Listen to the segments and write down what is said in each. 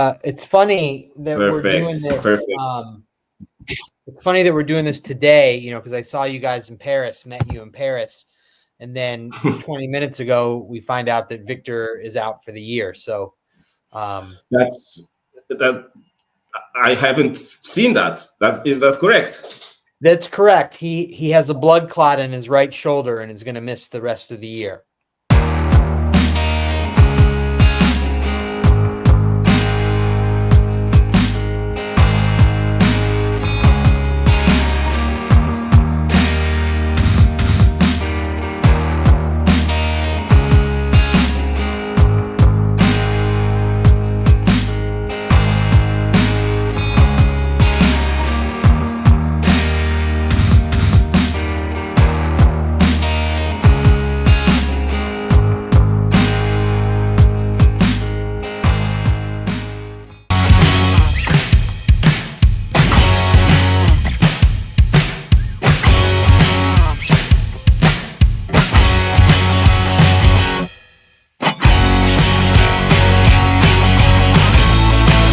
It's funny that we're doing this. It's funny that we're doing this today, because I saw you guys in Paris, met you in Paris. And then 20 minutes ago, we find out that Victor is out for the year. So that's I haven't seen that. That's correct. That's correct. He has a blood clot in his right shoulder and is going to miss the rest of the year.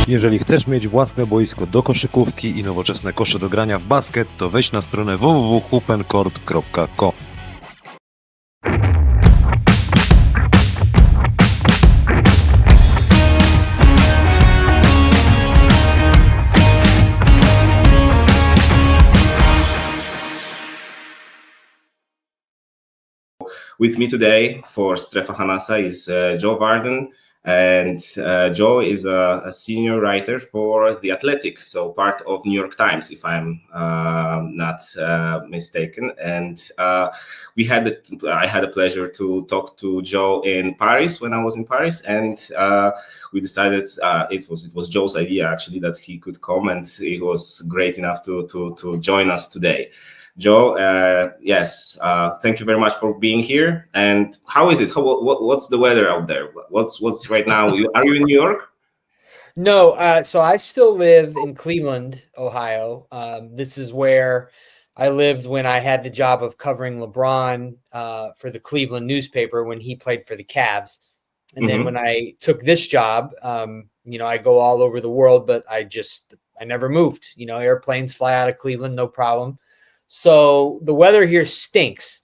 Jeżeli chcesz mieć własne boisko do koszykówki i nowoczesne kosze do grania w basket, to wejdź na stronę www.hoopencourt.com. With me today for Strefa Chanasa is Joe Vardon. And Joe is a senior writer for The Athletic, so part of New York Times, if I'm not mistaken. And I had the pleasure to talk to Joe in Paris when I was in Paris, and we decided it was Joe's idea actually that he could come, and he was great enough to join us today. Joe, yes, thank you very much for being here. And how is it? What's the weather out there? What's right now? Are you in New York? No, so I still live in Cleveland, Ohio. This is where I lived when I had the job of covering LeBron for the Cleveland newspaper when he played for the Cavs. And then when I took this job, I go all over the world, but I never moved. Airplanes fly out of Cleveland, no problem. So the weather here stinks.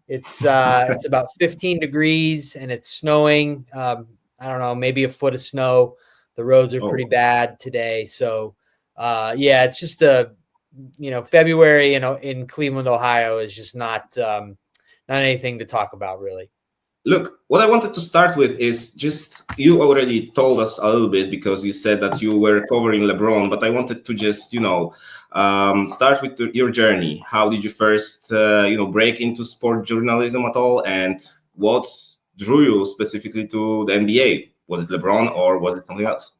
It's about 15 degrees and it's snowing. I don't know, maybe a foot of snow. The roads are pretty bad today. So it's just February, in Cleveland, Ohio is just not anything to talk about really. Look, what I wanted to start with is just, you already told us a little bit because you said that you were covering LeBron, but I wanted to just, start with your journey. How did you first, break into sport journalism at all? And what drew you specifically to the NBA? Was it LeBron or was it something else?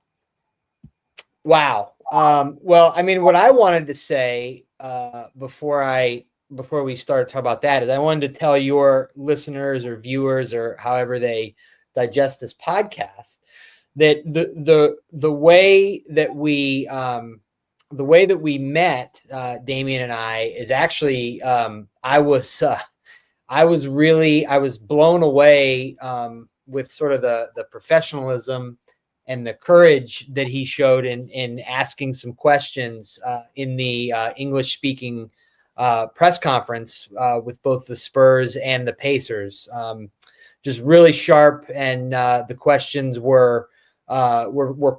Wow. Well, I mean, what I wanted to say before we start talking about that is I wanted to tell your listeners or viewers or however they digest this podcast that the way that we met, Damian and I, is actually I was blown away with sort of the professionalism and the courage that he showed in asking some questions in the English speaking press conference with both the Spurs and the Pacers. Just really sharp, and the questions were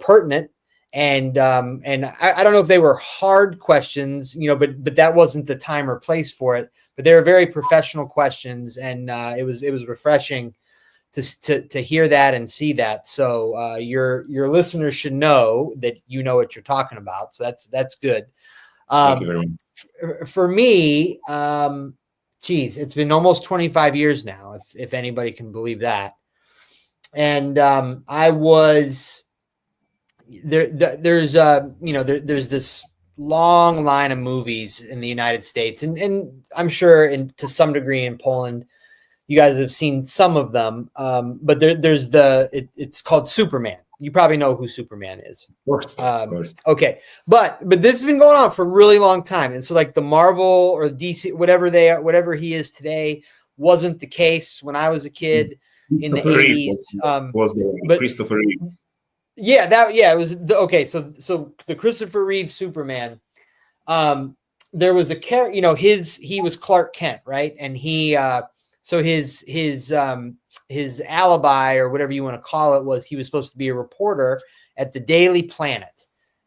pertinent. And I don't know if they were hard questions, but that wasn't the time or place for it. But they were very professional questions, and it was refreshing to hear that and see that. So your listeners should know that you know what you're talking about. So that's good. Thank you very much. For me, it's been almost 25 years now, if anybody can believe that. And I was there. There's this long line of movies in the United States, and I'm sure to some degree in Poland, you guys have seen some of them. But it's called Superman. You probably know who Superman is. Of course. Okay. But this has been going on for a really long time. And so like the Marvel or DC, whatever he is today, wasn't the case when I was a kid in the 80s. Was Christopher Reeve. it was okay. So the Christopher Reeve Superman, there was a character, he was Clark Kent, right? And so his alibi, or whatever you want to call it, was he was supposed to be a reporter at the Daily Planet.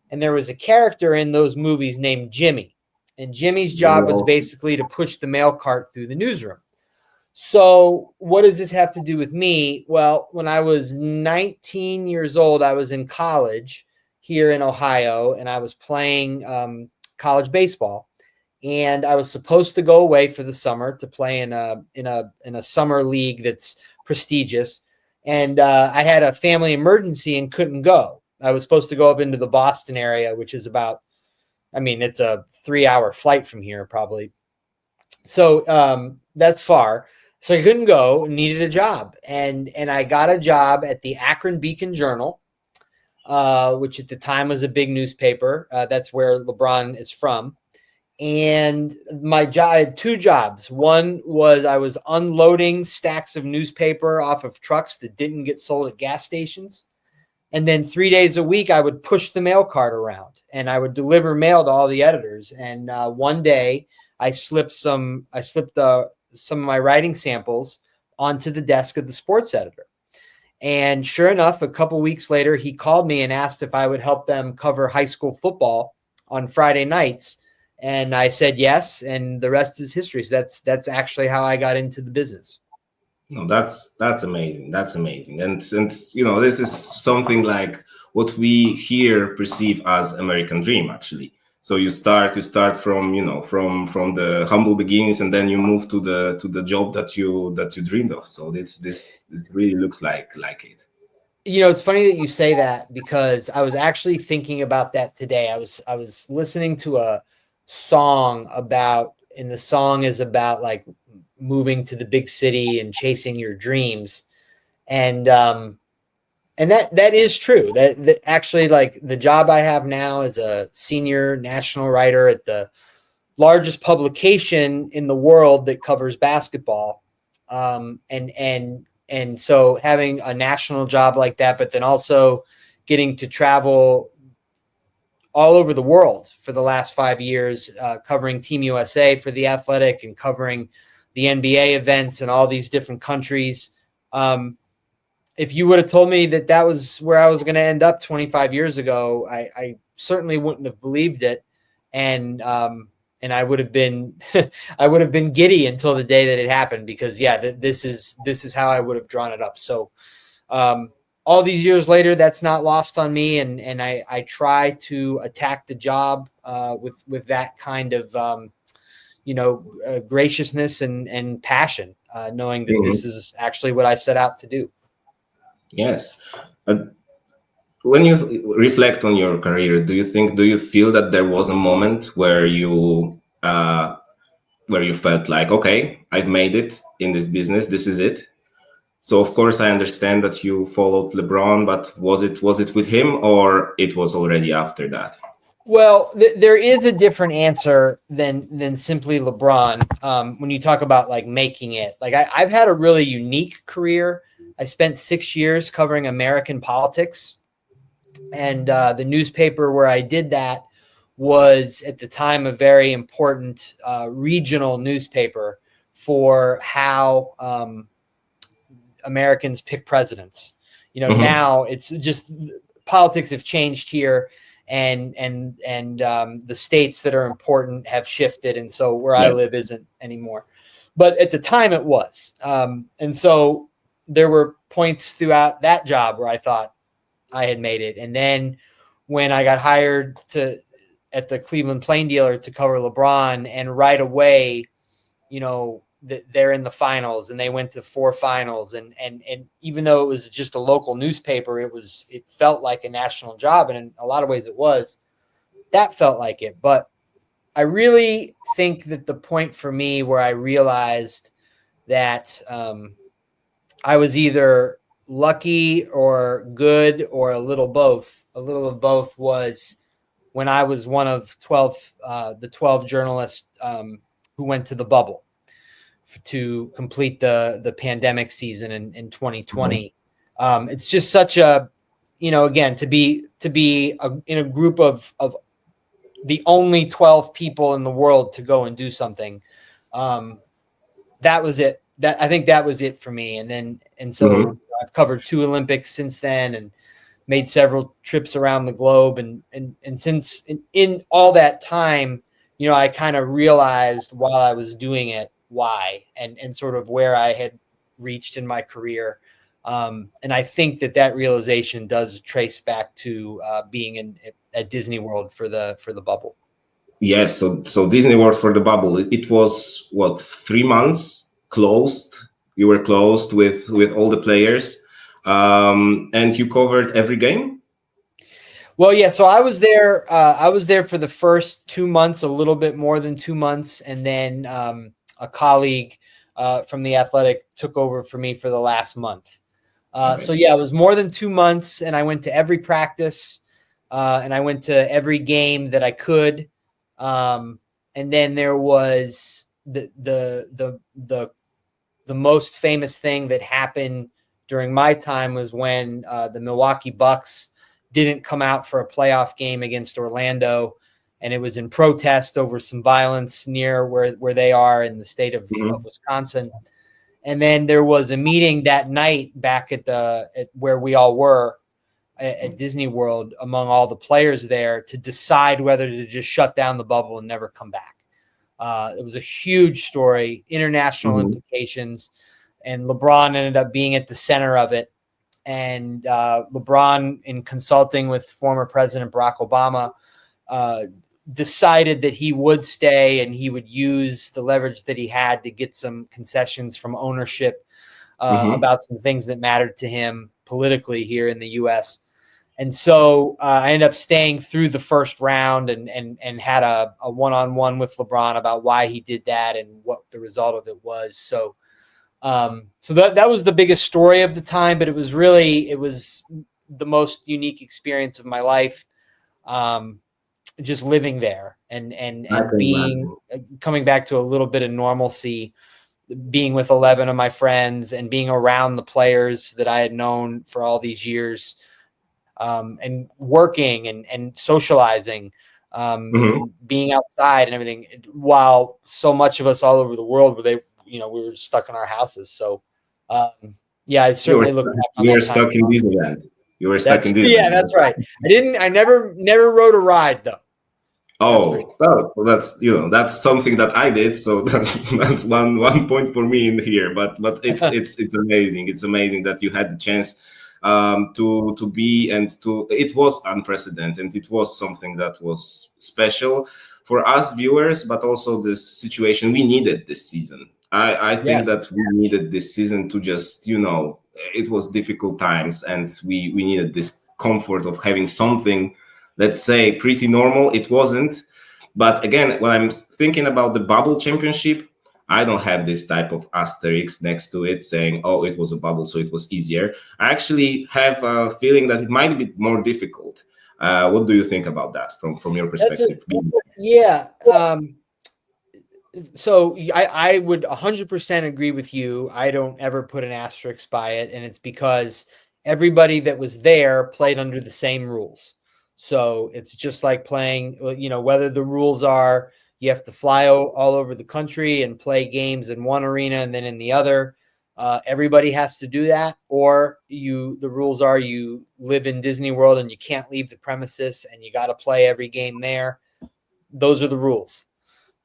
And there was a character in those movies named Jimmy. And Jimmy's job was basically to push the mail cart through the newsroom. So what does this have to do with me? Well, when I was 19 years old, I was in college here in Ohio, and I was playing college baseball. And I was supposed to go away for the summer to play in a summer league that's prestigious. And I had a family emergency and couldn't go. I was supposed to go up into the Boston area, which is about, it's a 3-hour flight from here probably. So that's far. So I couldn't go, needed a job. And I got a job at the Akron Beacon Journal, which at the time was a big newspaper. That's where LeBron is from. And I had 2 jobs. One was I was unloading stacks of newspaper off of trucks that didn't get sold at gas stations. And then 3 days a week, I would push the mail cart around and I would deliver mail to all the editors. And one day I slipped some of my writing samples onto the desk of the sports editor. And sure enough, a couple weeks later, he called me and asked if I would help them cover high school football on Friday nights. And I said yes, and the rest is history. So that's actually how I got into the business. No, that's amazing. That's amazing. And this is something like what we here perceive as American dream, actually. So you start from from the humble beginnings, and then you move to the job that you dreamed of. So it really looks like it. It's funny that you say that, because I was actually thinking about that today. I was listening to a song and the song is about like moving to the big city and chasing your dreams. And that is true. That actually, like, the job I have now is a senior national writer at the largest publication in the world that covers basketball. And so having a national job like that, but then also getting to travel all over the world for the last 5 years, covering Team USA for The Athletic and covering the NBA events in all these different countries. If you would have told me that was where I was going to end up 25 years ago, I certainly wouldn't have believed it. And I would have been, giddy until the day that it happened, because this is how I would have drawn it up. So, all these years later, that's not lost on me. And I try to attack the job, with that kind of, graciousness and passion, knowing that this is actually what I set out to do. Yes. When you reflect on your career, do you feel that there was a moment where you felt like, okay, I've made it in this business, this is it? So of course I understand that you followed LeBron, but was it with him, or it was already after that? Well, there is a different answer than simply LeBron. When you talk about like making it, like I've had a really unique career. I spent 6 years covering American politics, and the newspaper where I did that was at the time a very important regional newspaper for how Americans pick presidents. Now it's just politics have changed here, and the states that are important have shifted, and so where I live isn't anymore. But at the time it was, and so there were points throughout that job where I thought I had made it. And then when I got hired at the Cleveland Plain Dealer to cover LeBron, and right away, they're in the finals, and they went to 4 finals. And even though it was just a local newspaper, it felt like a national job. And in a lot of ways that felt like it. But I really think that the point for me where I realized that, I was either lucky or good or a little of both was when I was one of the 12 journalists who went to the bubble to complete the pandemic season in 2020. It's just such a again, to be in a group of the only 12 people in the world to go and do something. That was it. I think that was it for me. And so I've covered 2 Olympics since then and made several trips around the globe. And since in all that time, I kind of realized while I was doing it, why, and sort of where I had reached in my career. And I think that realization does trace back to being at Disney World for the bubble. Yes, so Disney World for the bubble. It was what, 3 months closed. You were closed with all the players, and you covered every game. Well, yeah. So I was there. I was there for the first 2 months, a little bit more than 2 months, and then a colleague from The Athletic took over for me for the last month. So yeah, it was more than 2 months, and I went to every practice, and I went to every game that I could. And then there was the most famous thing that happened during my time was when the Milwaukee Bucks didn't come out for a playoff game against Orlando, and it was in protest over some violence near where they are in the state of Wisconsin. And then there was a meeting that night back at where we all were at Disney World among all the players there to decide whether to just shut down the bubble and never come back. It was a huge story, international implications, and LeBron ended up being at the center of it. And LeBron, in consulting with former President Barack Obama, decided that he would stay and he would use the leverage that he had to get some concessions from ownership about some things that mattered to him politically here in the U.S. And so I ended up staying through the first round and had a one-on-one with LeBron about why he did that and what the result of it was. So that was the biggest story of the time, but it was the most unique experience of my life. Just living there and coming back to a little bit of normalcy, being with 11 of my friends and being around the players that I had known for all these years, and working and socializing, and being outside and everything, while so much of us all over the world we were stuck in our houses. So, yeah, I certainly look back on that. You were stuck in Disneyland. You were stuck in Disneyland. Yeah, that's right. I never rode a ride though. Oh, so that's something that I did. So that's one point for me in here. But it's amazing. It's amazing that you had the chance to be it was unprecedented. It was something that was special for us viewers, but also this situation we needed this season. I think that we needed this season to just, it was difficult times and we needed this comfort of having something, let's say, pretty normal. It wasn't. But again, when I'm thinking about the bubble championship, I don't have this type of asterisk next to it saying, oh, it was a bubble, so it was easier. I actually have a feeling that it might be more difficult. What do you think about that from your perspective? So I would 100% agree with you. I don't ever put an asterisk by it. And it's because everybody that was there played under the same rules. So it's just like playing, whether the rules are you have to fly all over the country and play games in one arena and then in the other. Everybody has to do that. Or the rules are you live in Disney World and you can't leave the premises and you got to play every game there. Those are the rules.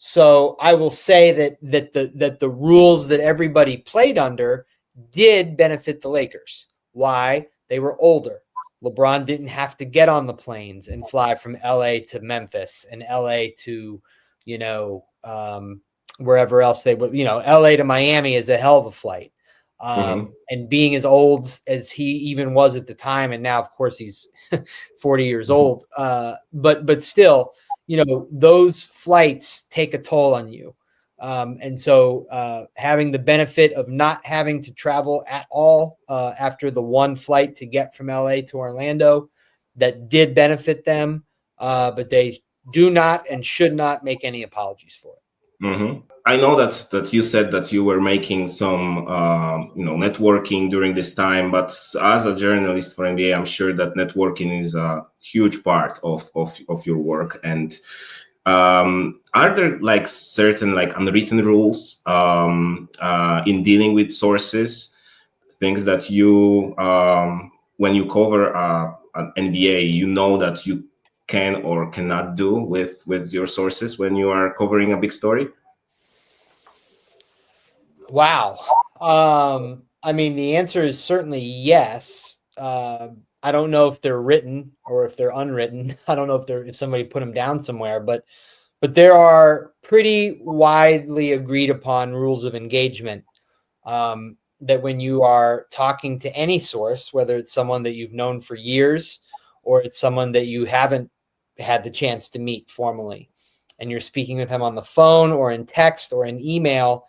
So I will say that the rules that everybody played under did benefit the Lakers. Why? They were older. LeBron didn't have to get on the planes and fly from LA to Memphis and LA to, wherever else they would, LA to Miami is a hell of a flight. And being as old as he even was at the time, and now of course he's 40 years old. But still, those flights take a toll on you. And so having the benefit of not having to travel at all after the one flight to get from LA to Orlando, that did benefit them, but they do not and should not make any apologies for it. Mhm. I know that you said that you were making some networking during this time, but as a journalist for NBA, I'm sure that networking is a huge part of your work. And are there like certain like unwritten rules in dealing with sources, things that you when you cover an NBA, you know that you can or cannot do with your sources when you are covering a big story? Wow. I mean, the answer is certainly yes. I don't know if they're written or if they're unwritten. I don't know if somebody put them down somewhere, but there are pretty widely agreed upon rules of engagement, that when you are talking to any source, whether it's someone that you've known for years or it's someone that you haven't had the chance to meet formally, and you're speaking with them on the phone or in text or in email,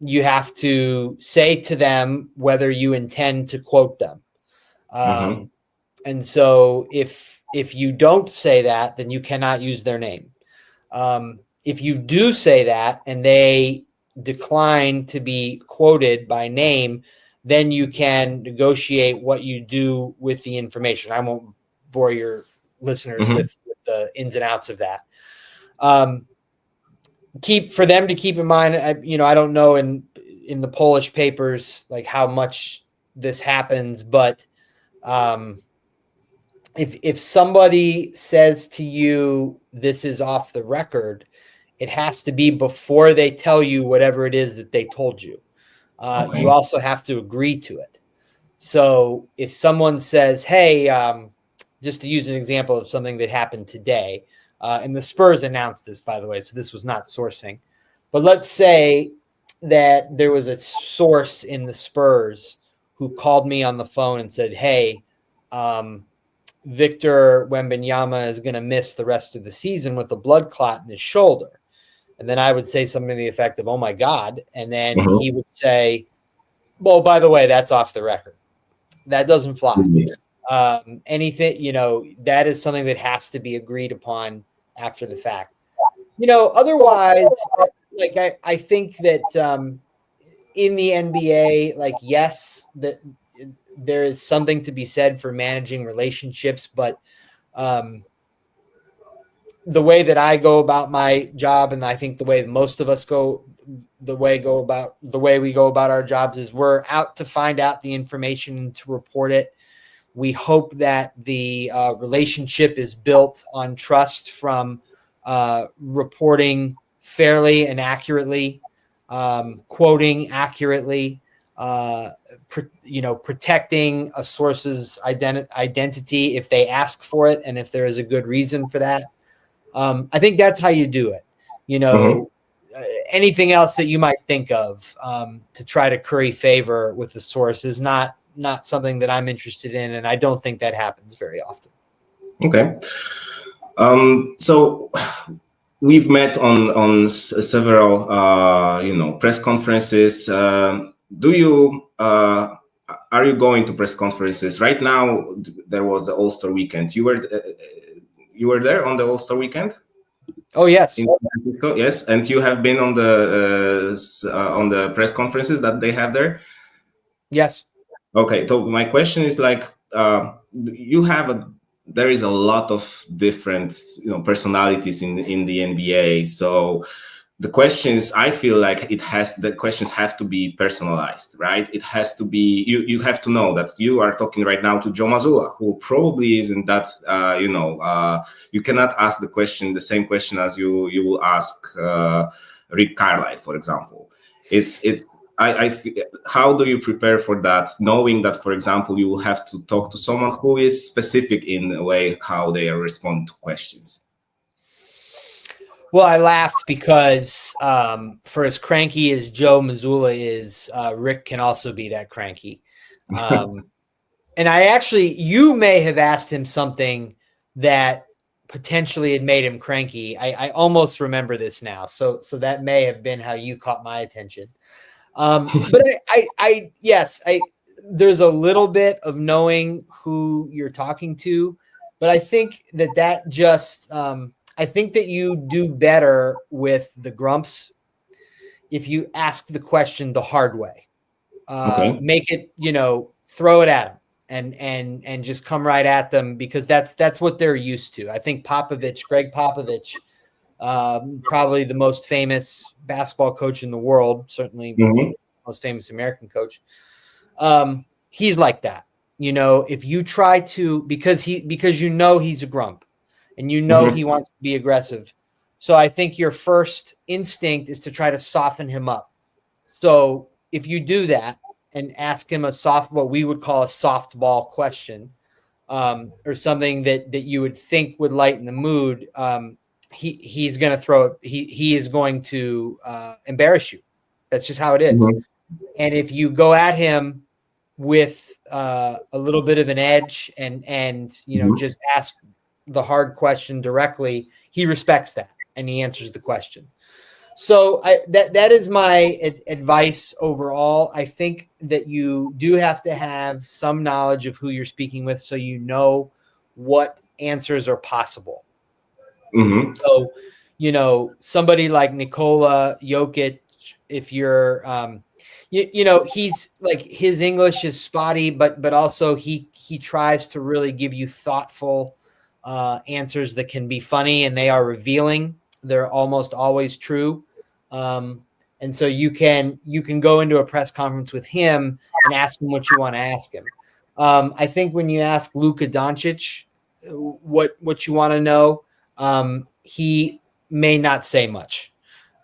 you have to say to them whether you intend to quote them. And so if you don't say that, then you cannot use their name. If you do say that and they decline to be quoted by name, then you can negotiate what you do with the information. I won't bore your listeners with the ins and outs of that. For them to keep in mind, I don't know in the Polish papers like how much this happens, but if somebody says to you this is off the record, it has to be before they tell you whatever it is that they told you. Okay. You also have to agree to it. So if someone says, hey, just to use an example of something that happened today, and the Spurs announced this, by the way, so this was not sourcing, but let's say that there was a source in the Spurs who called me on the phone and said, hey, Victor Wembanyama is going to miss the rest of the season with a blood clot in his shoulder. And then I would say something to the effect of, oh my God. And then he would say, well, by the way, that's off the record. That doesn't fly. Anything, that is something that has to be agreed upon after the fact. Otherwise, like I think that in the NBA, like, yes, that there is something to be said for managing relationships, but the way that I go about my job, and I think the way most of us the way we go about our jobs is we're out to find out the information and to report it. We hope that the relationship is built on trust from reporting fairly and accurately, quoting accurately, protecting a source's identity if they ask for it and if there is a good reason for that. I think that's how you do it. Anything else that you might think of to try to curry favor with the source is not something that I'm interested in, and I don't think that happens very often. Okay. So we've met on several press conferences. Are you going to press conferences right now? There was the All-Star weekend. You were there on the All-Star weekend? Oh yes, in San Francisco, yes. And you have been on the press conferences that they have there? Yes. Okay, so my question is like, there is a lot of different personalities in the NBA. So the questions, I feel like the questions have to be personalized, right? It has to be, you have to know that you are talking right now to Joe Mazzulla, who probably isn't that, you cannot ask the same question as you will ask Rick Carlisle, for example. How do you prepare for that, knowing that, for example, you will have to talk to someone who is specific in a way how they respond to questions? Well, I laughed because for as cranky as Joe Mazzulla is, Rick can also be that cranky. And you may have asked him something that potentially had made him cranky. I almost remember this now. So that may have been how you caught my attention. But there's a little bit of knowing who you're talking to, but I think that just, I think that you do better with the grumps if you ask the question the hard way. Okay. Make it, throw it at them and just come right at them, because that's what they're used to. I think Greg Popovich, probably the most famous basketball coach in the world, certainly most famous American coach. He's like that. If you try to, because he's a grump and he wants to be aggressive. So I think your first instinct is to try to soften him up. So if you do that and ask him what we would call a softball question, or something that you would think would lighten the mood, he's going to throw it. He is going to embarrass you. That's just how it is. And if you go at him with a little bit of an edge and just ask the hard question directly, he respects that and he answers the question. So that is my advice overall. I think that you do have to have some knowledge of who you're speaking with, so you know what answers are possible. So, somebody like Nikola Jokic, if you're, he's like, his English is spotty, but also he tries to really give you thoughtful answers that can be funny, and they are revealing. They're almost always true. And so you can go into a press conference with him and ask him what you want to ask him. I think when you ask Luka Doncic what you want to know, he may not say much.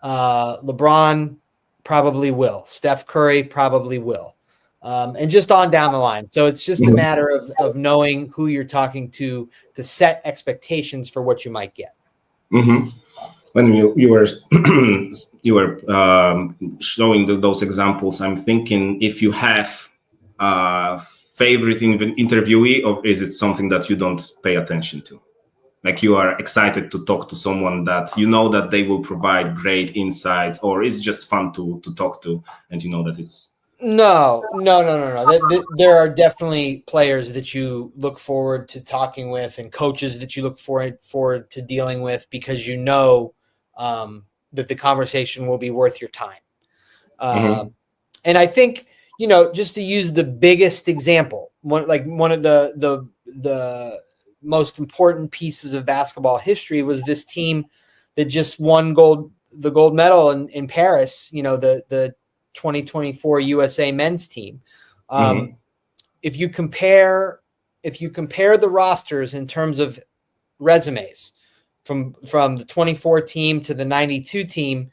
LeBron probably will. Steph Curry probably will. And just on down the line. So it's just a matter of knowing who you're talking to set expectations for what you might get. When you were showing those examples, I'm thinking if you have a favorite interviewee, or is it something that you don't pay attention to? Like, you are excited to talk to someone that that they will provide great insights, or it's just fun to talk to, and that it's... No. There are definitely players that you look forward to talking with, and coaches that you look forward to dealing with, because that the conversation will be worth your time. And I think, just to use the biggest example, one of the most important pieces of basketball history was this team that just won the gold medal in Paris, the 2024 USA men's team. If you compare the rosters in terms of resumes from the 24 team to the 92 team,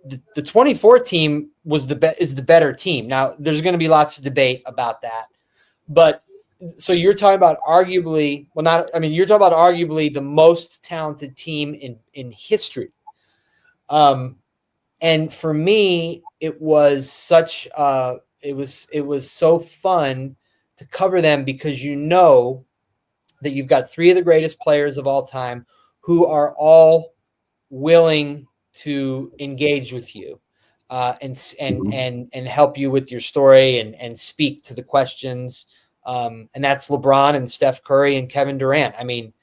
the 24 team is the better team. Now, there's going to be lots of debate about that, but so you're talking about arguably the most talented team in history. And for me, it was it was so fun to cover them, because that you've got three of the greatest players of all time who are all willing to engage with you and help you with your story and speak to the questions. And that's LeBron and Steph Curry and Kevin Durant. I mean,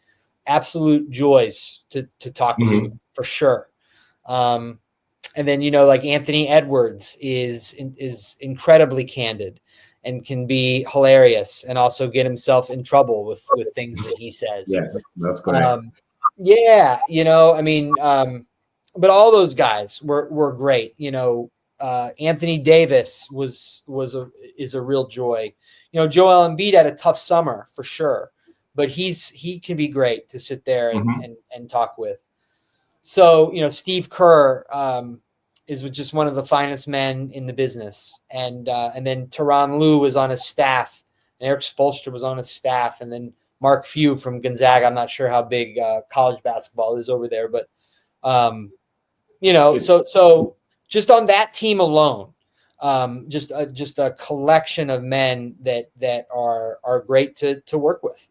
absolute joys to talk to, for sure. And then, like Anthony Edwards is incredibly candid and can be hilarious, and also get himself in trouble with things that he says. Yeah, that's correct. But all those guys were great. Anthony Davis is a real joy. Joel Embiid had a tough summer for sure, but he can be great to sit there and talk with. So, Steve Kerr is just one of the finest men in the business. And then Tyronn Lue was on his staff, and Eric Spoelstra was on his staff, and then Mark Few from Gonzaga. I'm not sure how big college basketball is over there, but so just on that team alone, just a collection of men that are great to work with.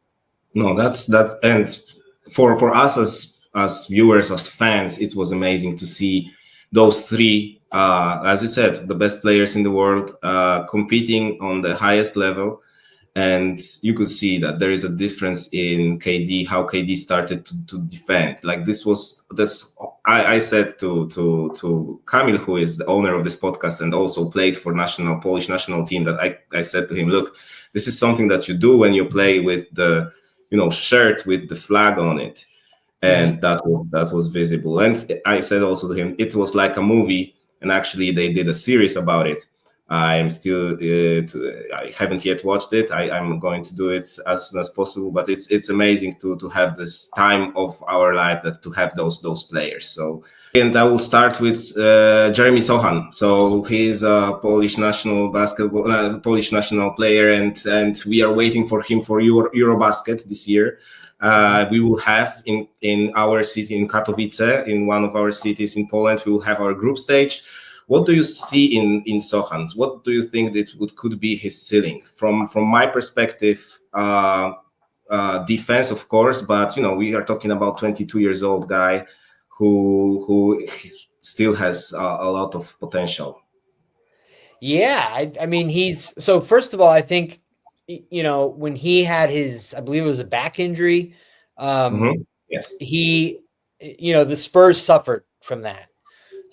No, that's and for us as viewers, as fans, it was amazing to see those three, as you said, the best players in the world, competing on the highest level. And you could see that there is a difference in KD, how KD started to defend. Like I said to Kamil, who is the owner of this podcast and also played for Polish national team, that I said to him, look, this is something that you do when you play with the, shirt with the flag on it. And that was visible. And I said also to him, it was like a movie, and actually they did a series about it. I'm still, I haven't yet watched it. I'm going to do it as soon as possible, but it's amazing to have this time of our life to have those players. So, and I will start with Jeremim Sochanie. So he's a Polish national Polish national player, and we are waiting for him for Eurobasket this year. We will have in our city, in Katowice, in one of our cities in Poland, we will have our group stage. What do you see in Sochanie? What do you think that could be his ceiling? From my perspective, defense, of course, but we are talking about 22 years old guy who still has a lot of potential. Yeah, I mean, so first of all, I think, when he had his, I believe it was a back injury, yes, the Spurs suffered from that.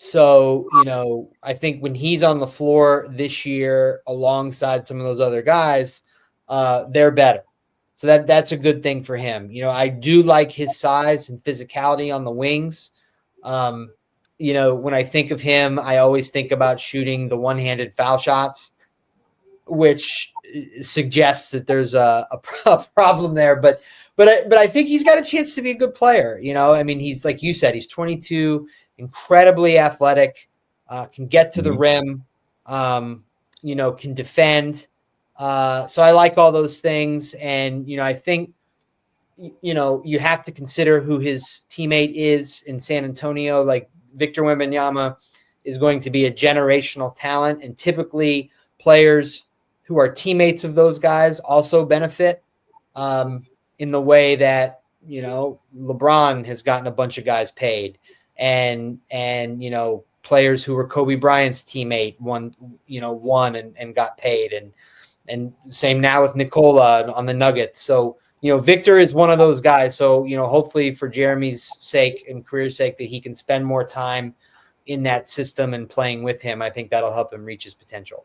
So, I think when he's on the floor this year alongside some of those other guys, they're better. So that's a good thing for him. I do like his size and physicality on the wings. When I think of him, I always think about shooting the one-handed foul shots, which suggests that there's a problem there. But I think he's got a chance to be a good player. I mean, he's, like you said, he's 22, incredibly athletic, can get to the rim, can defend. So I like all those things. And, I think, you have to consider who his teammate is in San Antonio. Like Victor Wembanyama is going to be a generational talent, and typically players who are teammates of those guys also benefit in the way that, LeBron has gotten a bunch of guys paid, and players who were Kobe Bryant's teammate won and got paid, and same now with Nikola on the Nuggets. So, Victor is one of those guys. So, hopefully for Jeremy's sake and career's sake that he can spend more time in that system and playing with him. I think that'll help him reach his potential.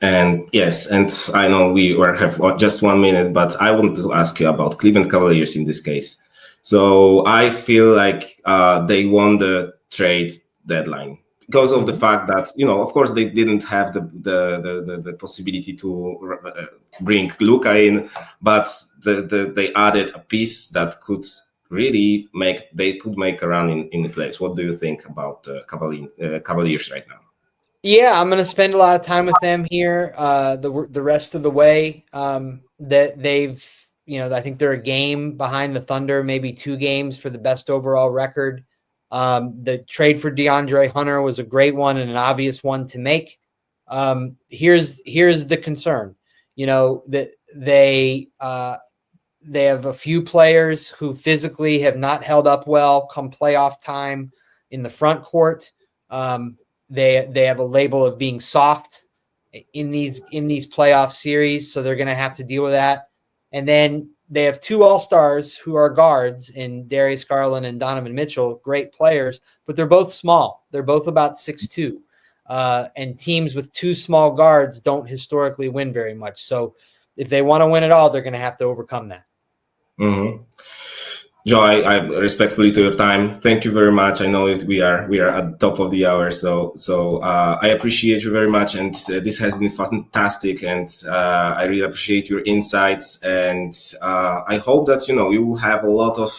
And yes, and I know we have just 1 minute, but I want to ask you about Cleveland Cavaliers in this case. So I feel like they won the trade deadline because of the fact that, of course, they didn't have the possibility to bring Luka in, but they added a piece that could really make a run in the place. What do you think about Cavaliers right now? Yeah, I'm going to spend a lot of time with them here the rest of the way. That they've, I think they're a game behind the Thunder, maybe 2 games for the best overall record. The trade for DeAndre Hunter was a great one and an obvious one to make. Here's the concern, that they have a few players who physically have not held up well come playoff time in the front court. They have a label of being soft in these playoff series, so they're going to have to deal with that. And then they have 2 all-stars who are guards in Darius Garland and Donovan Mitchell, great players, but they're both small. They're both about 6'2", and teams with 2 small guards don't historically win very much. So if they want to win it all, they're going to have to overcome that. Mm-hmm. Joe, I respectfully to your time. Thank you very much. I know we are at the top of the hour, so I appreciate you very much. And this has been fantastic, and I really appreciate your insights. And I hope that you will have a lot of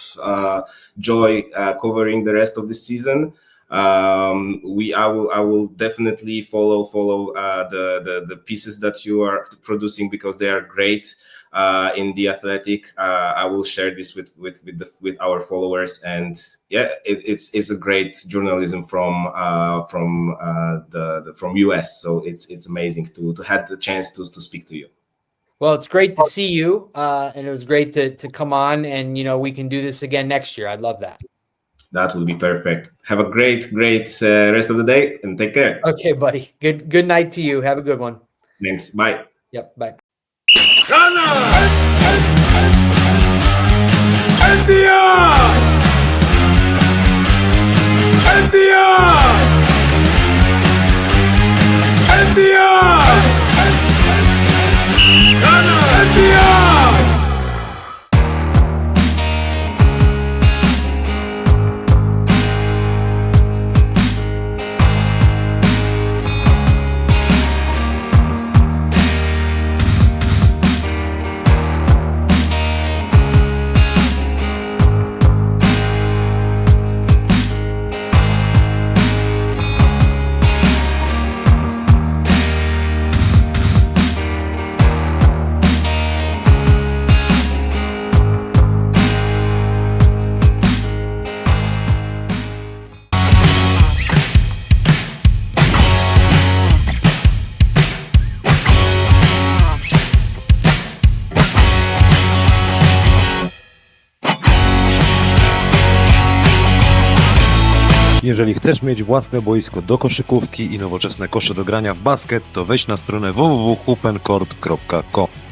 joy covering the rest of the season. I will definitely follow the pieces that you are producing because they are great. In the Athletic, I will share this with our followers, and yeah, it's a great journalism from US. So it's amazing to have the chance to speak to you. Well, it's great to see you, and it was great to come on, and we can do this again next year. I'd love that. That would be perfect. Have a great rest of the day, and take care. Okay, buddy. Good night to you. Have a good one. Thanks. Bye. Yep. Bye. Jeżeli chcesz mieć własne boisko do koszykówki i nowoczesne kosze do grania w basket, to wejdź na stronę www.hupencourt.com.